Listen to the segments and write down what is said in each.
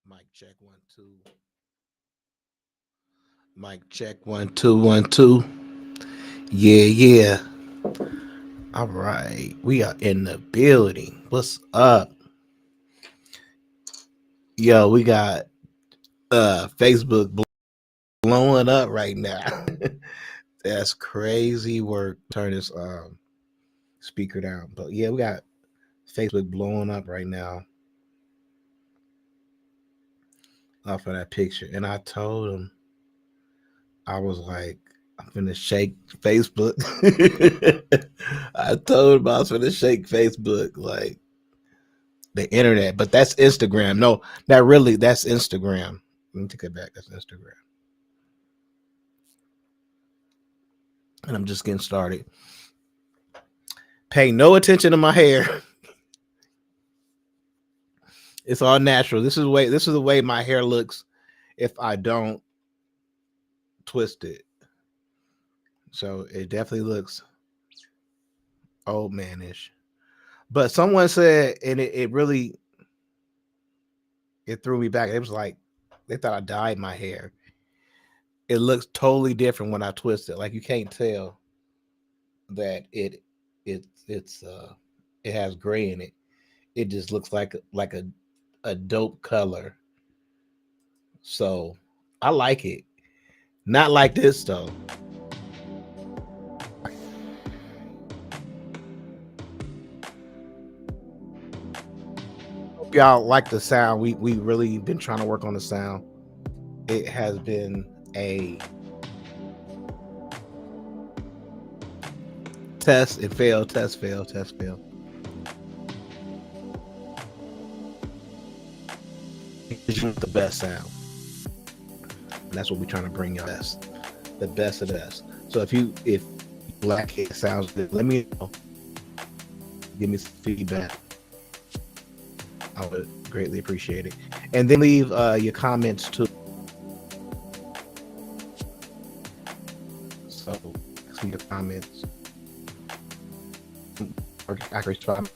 Mic check 1 2. Mic check 1 2 1 2. Yeah, yeah. All right, we are in the building. What's up, yo? We got Facebook blowing up right now. That's crazy work. Turn this speaker down, but yeah, we got Facebook blowing up right now off of that picture. And I told him, I was like, I'm finna shake Facebook. I told him I was finna shake Facebook, like the internet. But that's Instagram. No, not really. That's Instagram. Let me take it back. That's Instagram. And I'm just getting started. Pay no attention to my hair. It's all natural. This is the way my hair looks if I don't twist it. So it definitely looks old manish. But someone said, and it really it threw me back. It was like they thought I dyed my hair. It looks totally different when I twist it. Like you can't tell that it's it has gray in it. It just looks like a dope color. So I like it. Not like this though. Hope y'all like the sound. We really been trying to work on the sound. It has been a test. It failed. Test failed. Test failed. You want the best sound. And that's what we're trying to bring you best. The best of the best. So if like it sounds good, let me know. Give me some feedback. I would greatly appreciate it. And then leave your comments too. So some your comments. Or I can respond.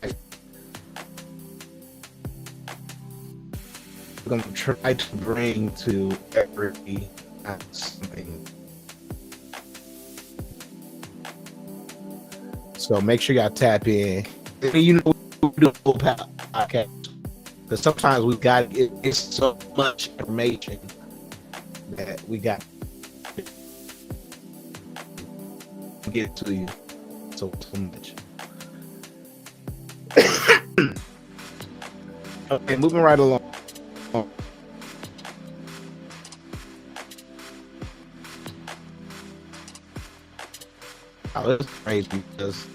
I'm gonna try to bring to every something. So make sure y'all tap in. You know, we do a whole podcast because sometimes we got it's so much information that we got to get to you so much. Okay, moving right along. Oh, it's crazy because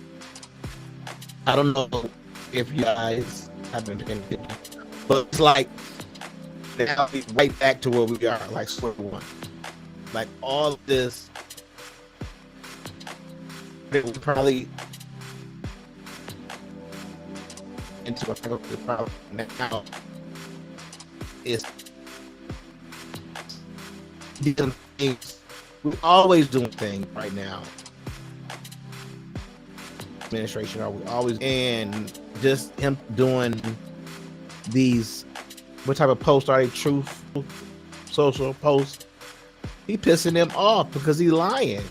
I don't know if you guys have been paying attention, but it's like now we right back to where we are, like square one. Like all of this, we probably into a problem now. Is doing things. We always doing things right now. Administration are we always and just him doing these what type of posts are they truth social posts? He pissing them off because he's lying.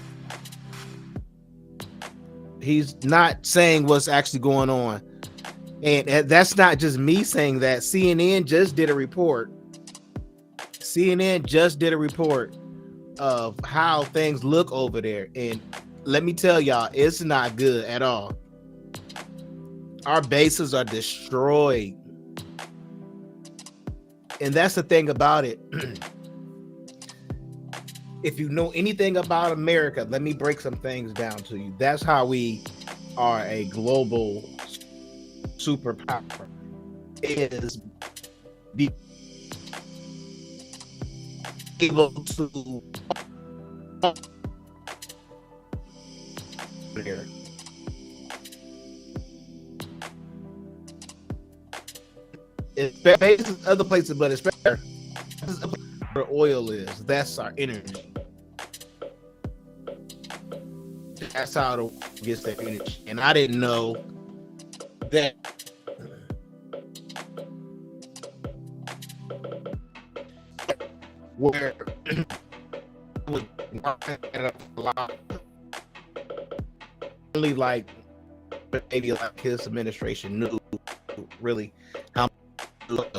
He's not saying what's actually going on. And that's not just me saying that. CNN just did a report. CNN just did a report of how things look over there. And let me tell y'all, it's not good at all. Our bases are destroyed. And that's the thing about it. If you know anything about America, let me break some things down to you. That's how we are a global superpower. Is be able to here. It's based other places, but it's better where oil is. That's our energy. That's how it gets their energy. And I didn't know that where it was a lot, only like maybe like his administration knew really how much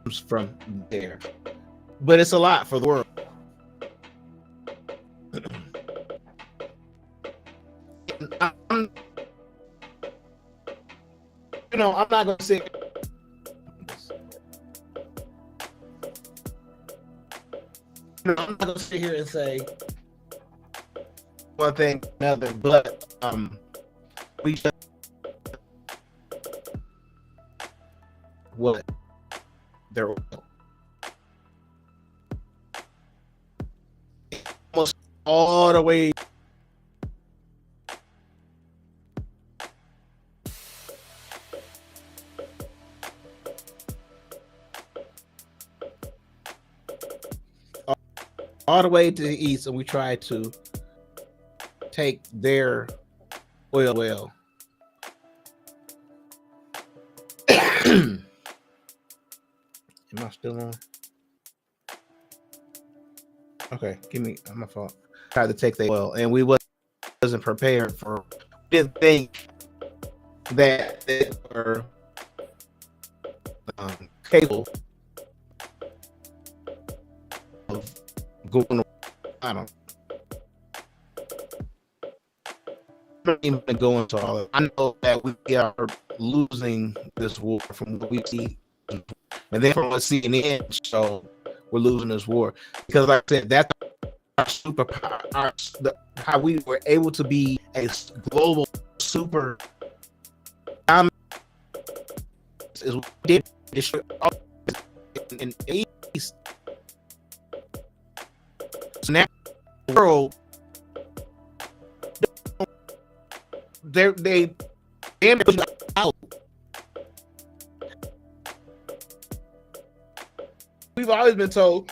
comes from there, but it's a lot for the world. I'm, I'm not gonna say. I'm not gonna sit here and say one thing another, but we just what they're almost all the way to the east, and we try to take their oil well. Am I still on? Okay, give me my phone. Tried to take the oil, and we wasn't prepared for. Didn't think that they were capable of going. I don't even go into all of it. I know that we are losing this war from what we see, and then from what CNN show, we're losing this war because, like I said, that's our superpower. How we were able to be a global super is what we did destroy in the East. So now the world, they out. We've always been told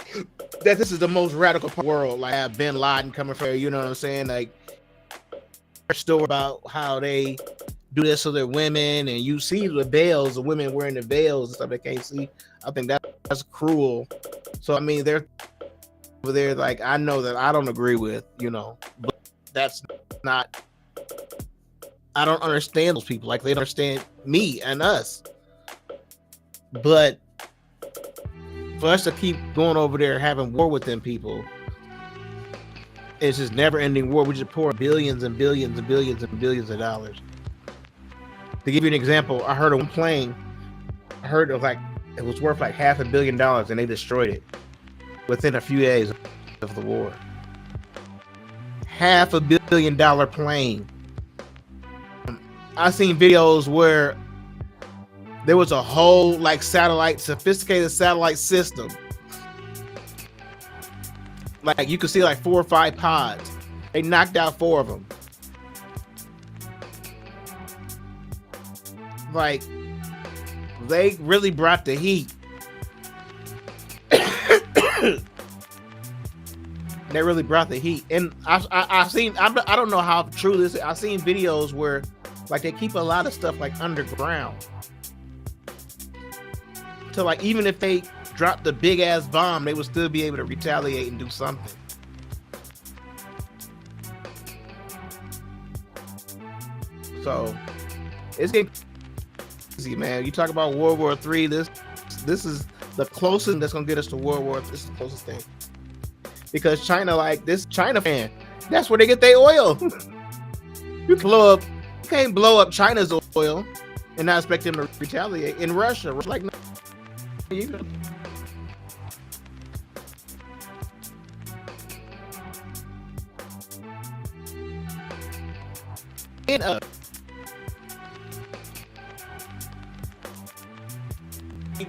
that this is the most radical part of the world. Like have Bin Laden coming from, you know what I'm saying? Like a story about how they do this to their women, and you see the veils, the women wearing the veils and stuff they can't see. I think that's cruel. So I mean, they're over there. Like I know that I don't agree with, but that's not. I don't understand those people. Like they don't understand me and us. But for us to keep going over there having war with them people, it's just never-ending war. We just pour billions and billions and billions and billions of dollars. To give you an example, I heard of one plane. I heard of it was worth like $500 million, and they destroyed it within a few days of the war. $500 million plane. I've seen videos where there was a whole sophisticated satellite system. Like you could see like 4 or 5 pods. They knocked out 4 of them. Like they really brought the heat. They really brought the heat. And I've seen, I don't know how true this is. I've seen videos where like they keep a lot of stuff like underground. So like even if they dropped the big ass bomb, they would still be able to retaliate and do something. So it's getting crazy, man. You talk about World War III. This is the closest that's gonna get us to World War. This is the closest thing. Because China, like this China fan, that's where they get their oil. You can't blow up China's oil and not expect them to retaliate. In Russia, like no, you know.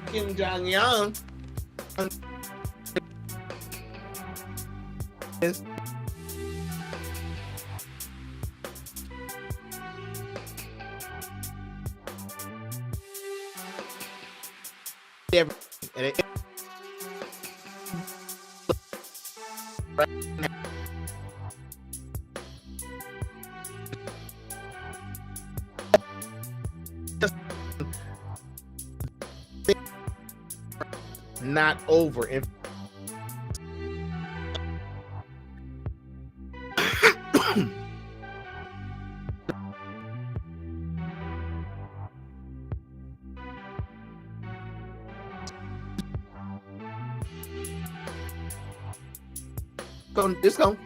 Kim Jong-un is not over. It's going.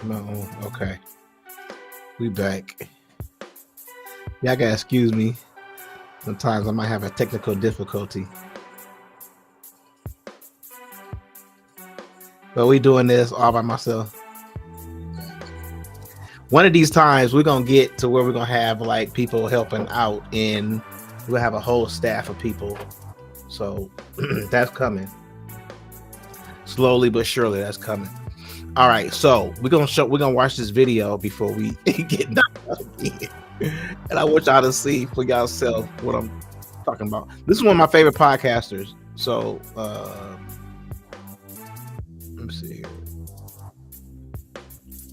No, okay. We back. Y'all gotta excuse me. Sometimes I might have a technical difficulty. But we doing this all by myself. One of these times we're gonna get to where we're gonna have like people helping out, and we'll have a whole staff of people. So that's coming. Slowly but surely, that's coming. All right, so we're gonna watch this video before we get knocked out again. And I want y'all to see for yourself what I'm talking about. This is one of my favorite podcasters. So let me see here.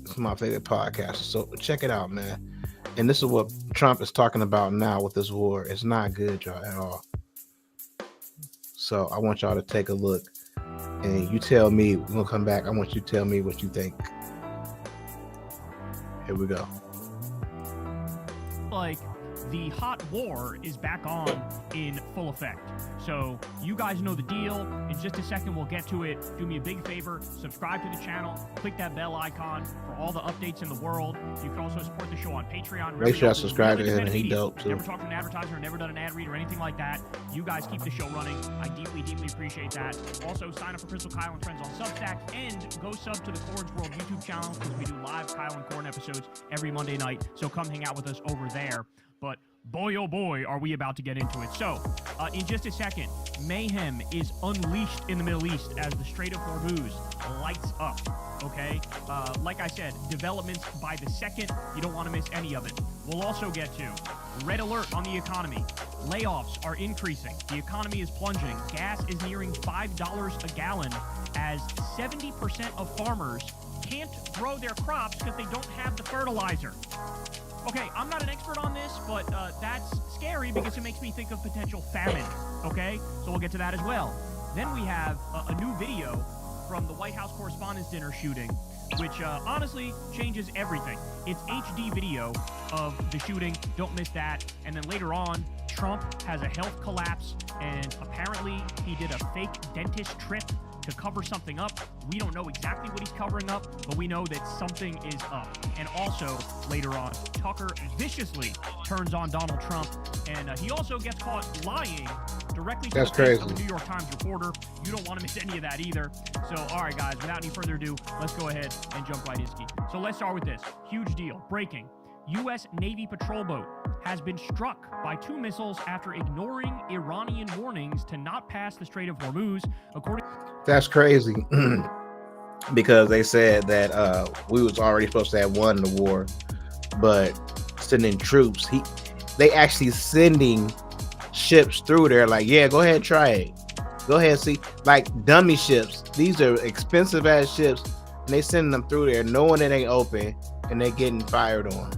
This is my favorite podcaster. So check it out, man. And this is what Trump is talking about now with this war. It's not good, y'all, at all. So I want y'all to take a look. And you tell me, we're going to come back. I want you to tell me what you think. Here we go. Like, the hot war is back on in full effect. So you guys know the deal. In just a second, we'll get to it. Do me a big favor, subscribe to the channel, click that bell icon for all the updates in the world. You can also support the show on Patreon. Make sure I subscribe to him, and he dope too. Never talked to an advertiser, never done an ad read or anything like that. You guys keep the show running. I deeply, deeply appreciate that. Also, sign up for Crystal Kyle and Friends on Substack, and go sub to the Corn's World YouTube channel, because we do live Kyle and Corn episodes every Monday night. So come hang out with us over there. But boy, oh boy, are we about to get into it. So, in just a second, mayhem is unleashed in the Middle East as the Strait of Hormuz lights up, okay? Like I said, developments by the second. You don't want to miss any of it. We'll also get to red alert on the economy. Layoffs are increasing. The economy is plunging. Gas is nearing $5 a gallon as 70% of farmers can't grow their crops because they don't have the fertilizer. Okay, I'm not an expert on this, but that's scary because it makes me think of potential famine, okay? So we'll get to that as well. Then we have a new video from the White House Correspondents' Dinner shooting, which honestly changes everything. It's HD video of the shooting. Don't miss that. And then later on, Trump has a health collapse, and apparently he did a fake dentist trip to cover something up. We don't know exactly what he's covering up, but we know that something is up. And also, later on, Tucker viciously turns on Donald Trump, and he also gets caught lying directly to the face of a New York Times reporter. You don't want to miss any of that either. So, all right, guys, without any further ado, let's go ahead and jump right in. So let's start with this. Huge deal. Breaking. U.S. Navy patrol boat has been struck by 2 missiles after ignoring Iranian warnings to not pass the Strait of Hormuz, according. That's crazy. Because they said that we was already supposed to have won the war, but sending troops, they actually sending ships through there. Like, yeah, go ahead and try it. Go ahead and see, like dummy ships. These are expensive ass ships, and they sending them through there, knowing it ain't open, and they getting fired on.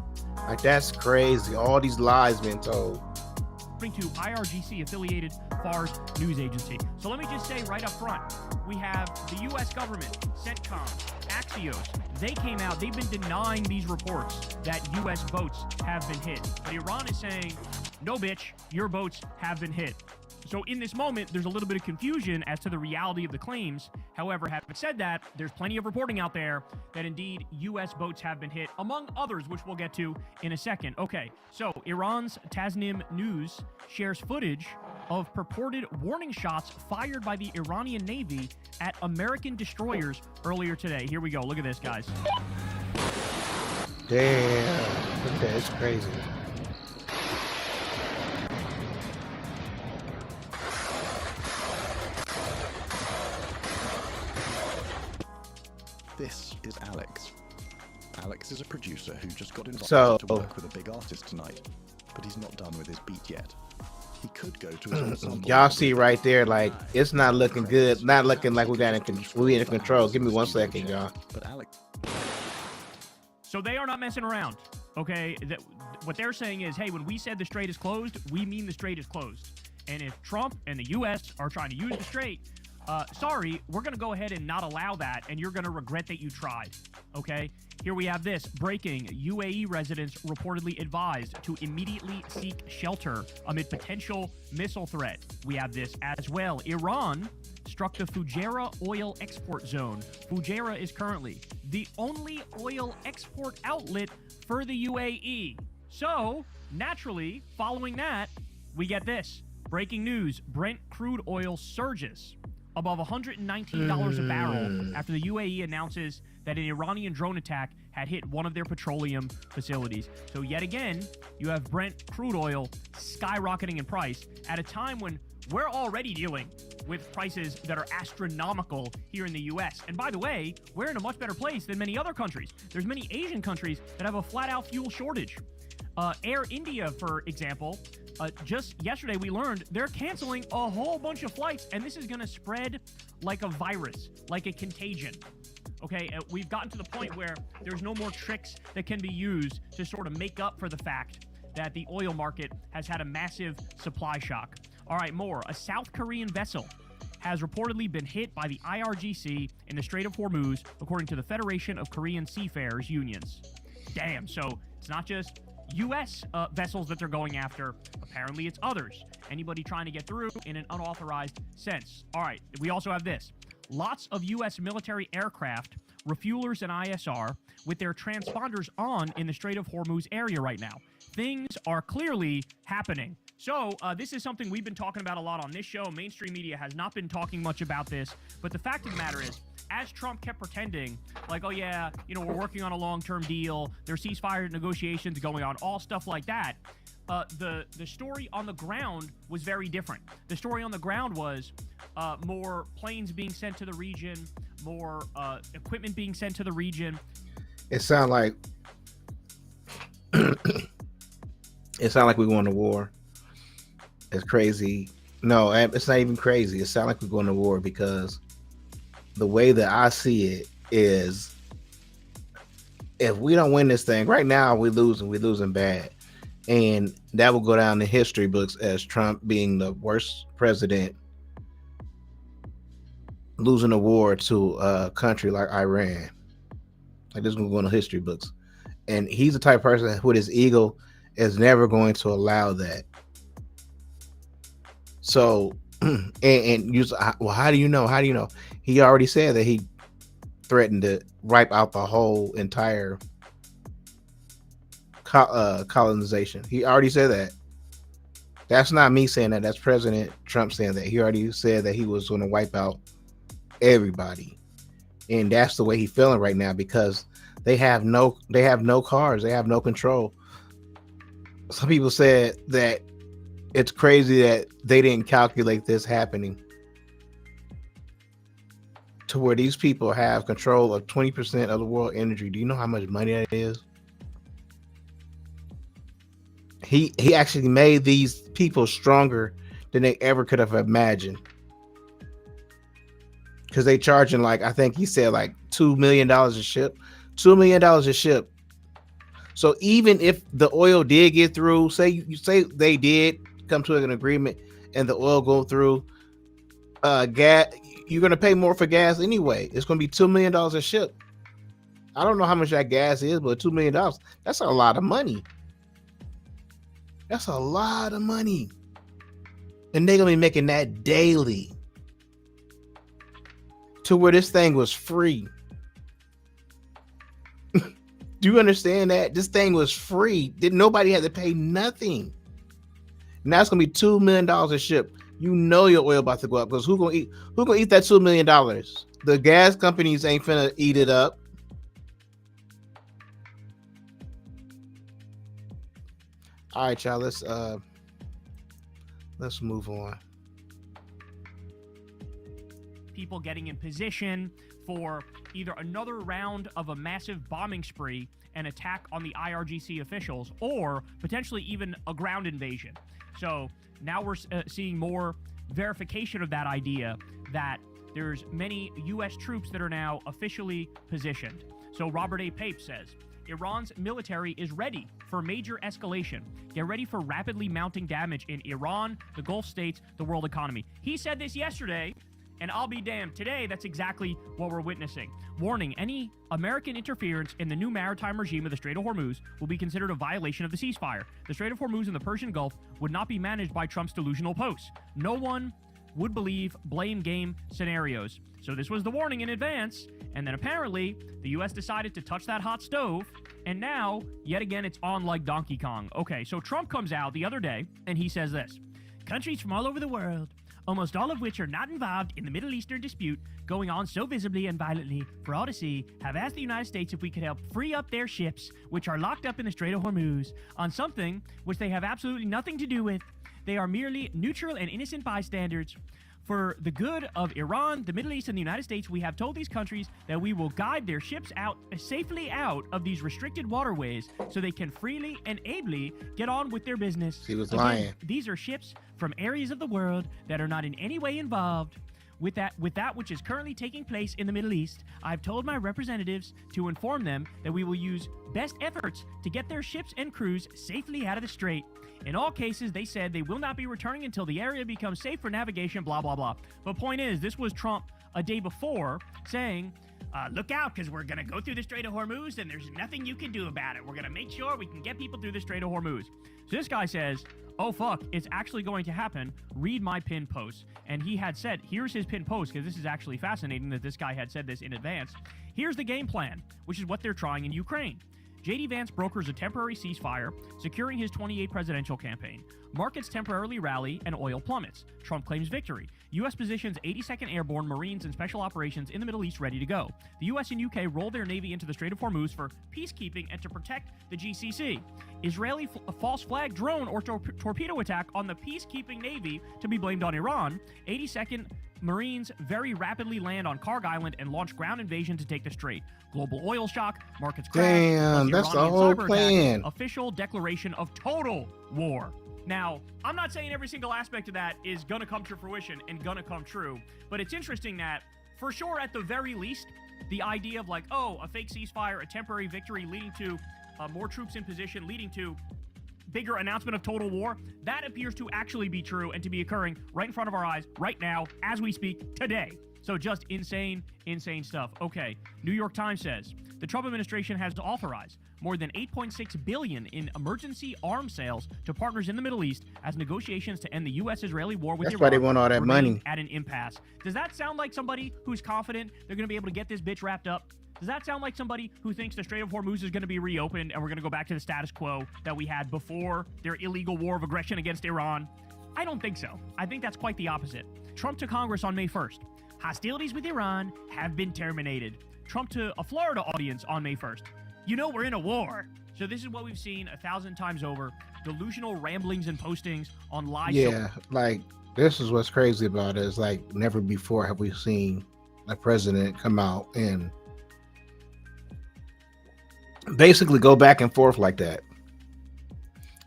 Like, that's crazy. All these lies being told. according to IRGC affiliated Fars news agency. So let me just say right up front, we have the U.S. government, CENTCOM, Axios. They came out, they've been denying these reports that U.S. boats have been hit. But Iran is saying, no, bitch, your boats have been hit. So in this moment, there's a little bit of confusion as to the reality of the claims. However, having said that, there's plenty of reporting out there that indeed U.S. boats have been hit, among others, which we'll get to in a second. Okay, so Iran's Tasnim News shares footage of purported warning shots fired by the Iranian Navy at American destroyers earlier today. Here we go. Look at this, guys. Damn. Okay, it's crazy. This is Alex. Alex is a producer who just got invited to work with a big artist tonight, but he's not done with his beat yet. He could go to his ensemble. Y'all see right there, like, it's not looking good. Not looking like we in control. Give me 1 second, y'all. But Alex. So they are not messing around, okay? What they're saying is, hey, when we said the strait is closed, we mean the strait is closed. And if Trump and the U.S. are trying to use the strait, sorry, we're going to go ahead and not allow that, and you're going to regret that you tried, okay? Here we have this. Breaking, UAE residents reportedly advised to immediately seek shelter amid potential missile threat. We have this as well. Iran struck the Fujairah oil export zone. Fujairah is currently the only oil export outlet for the UAE. So, naturally, following that, we get this. Breaking news, Brent crude oil surges above $119 a barrel after the UAE announces that an Iranian drone attack had hit one of their petroleum facilities. So yet again, you have Brent crude oil skyrocketing in price at a time when we're already dealing with prices that are astronomical here in the U.S. And by the way, we're in a much better place than many other countries. There's many Asian countries that have a flat-out fuel shortage. Air India, for example, just yesterday we learned they're canceling a whole bunch of flights, and this is going to spread like a virus, like a contagion. Okay, we've gotten to the point where there's no more tricks that can be used to sort of make up for the fact that the oil market has had a massive supply shock. All right, more. A South Korean vessel has reportedly been hit by the IRGC in the Strait of Hormuz, according to the Federation of Korean Seafarers Unions. Damn, so it's not just U.S. Vessels that they're going after. Apparently it's others. Anybody trying to get through in an unauthorized sense. All right, we also have this. Lots of U.S. military aircraft, refuelers, and ISR with their transponders on in the Strait of Hormuz area right now. Things are clearly happening. So this is something we've been talking about a lot on this show. Mainstream media has not been talking much about this. But the fact of the matter is, as Trump kept pretending, like, oh yeah, you know, we're working on a long-term deal, there's ceasefire negotiations going on, all stuff like that, the story on the ground was very different. The story on the ground was more planes being sent to the region, more equipment being sent to the region. It sounds like we're going to war. It's crazy. No, it's not even crazy. It sounds like we're going to war because the way that I see it is, if we don't win this thing right now, we're losing bad. And that will go down in history books as Trump being the worst president, losing a war to a country like Iran. Like, this is going to go in the history books. And he's the type of person with his ego is never going to allow that. So, and you, well, how do you know? How do you know? He already said that he threatened to wipe out the whole entire colonization. He already said that. That's not me saying that. That's President Trump saying that. He already said that he was going to wipe out everybody, and that's the way he's feeling right now because they have no cars. They have no control. Some people said that it's crazy that they didn't calculate this happening to where these people have control of 20% of the world energy. Do you know how much money that is? He actually made these people stronger than they ever could have imagined. Because they charging, like, I think he said like $2 million a ship. $2 million a ship. So even if the oil did get through, say they did come to an agreement and the oil go through, gas, you're going to pay more for gas anyway. It's going to be $2 million a ship. I don't know how much that gas is, but $2 million, that's a lot of money. That's a lot of money. And they're going to be making that daily to where this thing was free. Do you understand that? This thing was free. Nobody had to pay nothing. Now it's going to be $2 million a ship. You know your oil about to go up because who gonna eat that $2 million? The gas companies ain't finna eat it up. All right, y'all. Let's move on. People getting in position for either another round of a massive bombing spree and attack on the IRGC officials, or potentially even a ground invasion. So now we're seeing more verification of that idea that there's many U.S. troops that are now officially positioned. So Robert A. Pape says, Iran's military is ready for major escalation. Get ready for rapidly mounting damage in Iran, the Gulf states, the world economy. He said this yesterday, and I'll be damned, today that's exactly what we're witnessing. Warning, any American interference in the new maritime regime of the Strait of Hormuz will be considered a violation of the ceasefire. The Strait of Hormuz and the Persian Gulf would not be managed by Trump's delusional posts. No one would believe blame game scenarios. So this was the warning in advance, and then apparently the U.S. decided to touch that hot stove, and now, yet again, it's on like Donkey Kong. Okay, so Trump comes out the other day, and he says this: countries from all over the world, almost all of which are not involved in the Middle Eastern dispute going on so visibly and violently for all to see, have asked the United States if we could help free up their ships, which are locked up in the Strait of Hormuz, on something which they have absolutely nothing to do with. They are merely neutral and innocent bystanders. For the good of Iran, the Middle East, and the United States, we have told these countries that we will guide their ships safely out of these restricted waterways so they can freely and ably get on with their business. He was lying. These are ships from areas of the world that are not in any way involved with that which is currently taking place in the Middle East. I've told my representatives to inform them that we will use best efforts to get their ships and crews safely out of the strait. In all cases, they said they will not be returning until the area becomes safe for navigation, blah, blah, blah. But point is, this was Trump a day before saying, look out, because we're going to go through the Strait of Hormuz, and there's nothing you can do about it. We're going to make sure we can get people through the Strait of Hormuz. So this guy says, oh, fuck, it's actually going to happen. Read my pinned post. And he had said, here's his pinned post, because this is actually fascinating that this guy had said this in advance. Here's the game plan, which is what they're trying in Ukraine. J.D. Vance brokers a temporary ceasefire, securing his 2028 presidential campaign. Markets temporarily rally and oil plummets. Trump claims victory. U.S. positions 82nd Airborne, Marines, and Special Operations in the Middle East ready to go. The U.S. and U.K. roll their Navy into the Strait of Hormuz for peacekeeping and to protect the GCC. Israeli false flag drone or torpedo attack on the peacekeeping Navy to be blamed on Iran. 82nd Marines very rapidly land on Karg Island and launch ground invasion to take the strait. Global oil shock, markets crash. Damn, that's the whole plan. Official declaration of total war. Now, I'm not saying every single aspect of that is going to come to fruition and going to come true, but it's interesting that, for sure, at the very least, the idea of like, oh, a fake ceasefire, a temporary victory leading to more troops in position, leading to bigger announcement of total war, that appears to actually be true and to be occurring right in front of our eyes right now as we speak today. So just insane stuff. Okay, New York Times says the Trump administration has authorized more than $8.6 billion in emergency arms sales to partners in the Middle East as negotiations to end the U.S.-Israeli war with That's Iran why they want all that money at an impasse. Does that sound like somebody who's confident they're going to be able to get this bitch wrapped up? Does that sound like somebody who thinks the Strait of Hormuz is going to be reopened and we're going to go back to the status quo that we had before their illegal war of aggression against Iran? I don't think so. I think that's quite the opposite. Trump to Congress on May 1st. Hostilities with Iran have been terminated. Trump to a Florida audience on May 1st. You know we're in a war. So this is what we've seen 1,000 times over. Delusional ramblings and postings on live. Yeah, like this is what's crazy about it. Is like never before have we seen a president come out and basically go back and forth like that.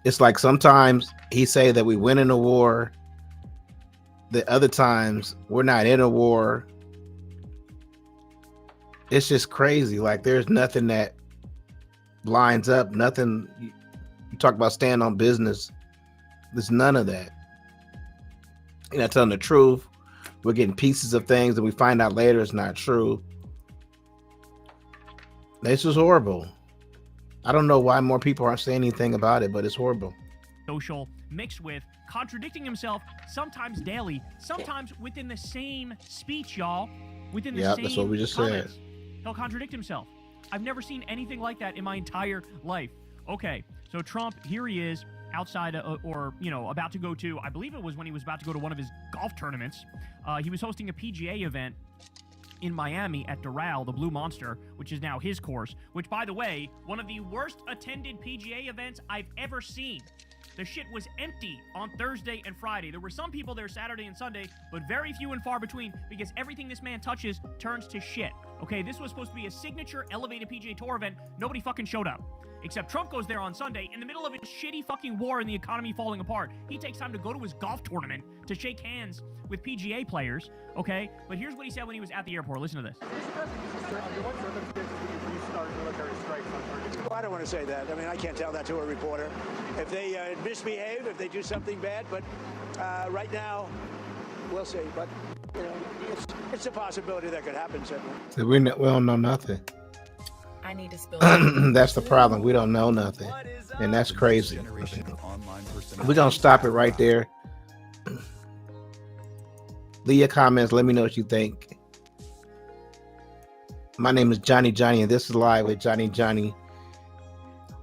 It's like sometimes he say that we win in a war. The other times we're not in a war. It's just crazy. Like there's nothing that lines up. Nothing. You talk about staying on business. There's none of that. You're not telling the truth. We're getting pieces of things that we find out later is not true. This is horrible. I don't know why more people aren't saying anything about it, but it's horrible. Social mixed with contradicting himself, sometimes daily, sometimes within the same speech, y'all. Within the same that's what we just comments. said. He'll contradict himself. I've never seen anything like that in my entire life. Okay, so Trump, here he is, outside or about to go to, I believe it was when he was about to go to one of his golf tournaments. He was hosting a PGA event in Miami at Doral, the Blue Monster, which is now his course, which, by the way, one of the worst attended PGA events I've ever seen. The shit was empty on Thursday and Friday. There were some people there Saturday and Sunday, but very few and far between, because everything this man touches turns to shit. Okay, this was supposed to be a signature elevated PGA Tour event. Nobody fucking showed up. Except Trump goes there on Sunday in the middle of a shitty fucking war and the economy falling apart. He takes time to go to his golf tournament to shake hands with PGA players, okay? But here's what he said when he was at the airport. Listen to this. Well, I don't want to say that. I mean, I can't tell that to a reporter. If they misbehave, if they do something bad, but right now, we'll see. But, it's a possibility that could happen, certainly. So we don't know nothing. I need to spill. That's the problem. We don't know nothing. And that's crazy. We're going to stop it right there. Leave your comments. Let me know what you think. My name is Johnny, and this is Live with Johnny.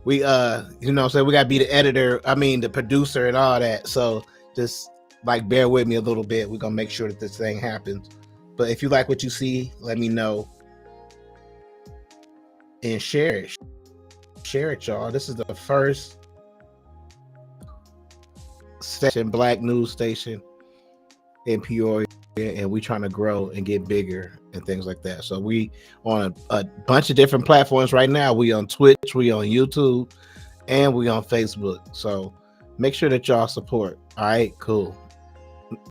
We, we got to be the editor. The producer and all that. So just bear with me a little bit. We're going to make sure that this thing happens. But if you like what you see, let me know. And share it, y'all. This is the first black news station in Peoria, and we trying to grow and get bigger and things like that. So we on a bunch of different platforms right now. We on Twitch, we on YouTube, and we on Facebook. So make sure that y'all support. All right, cool.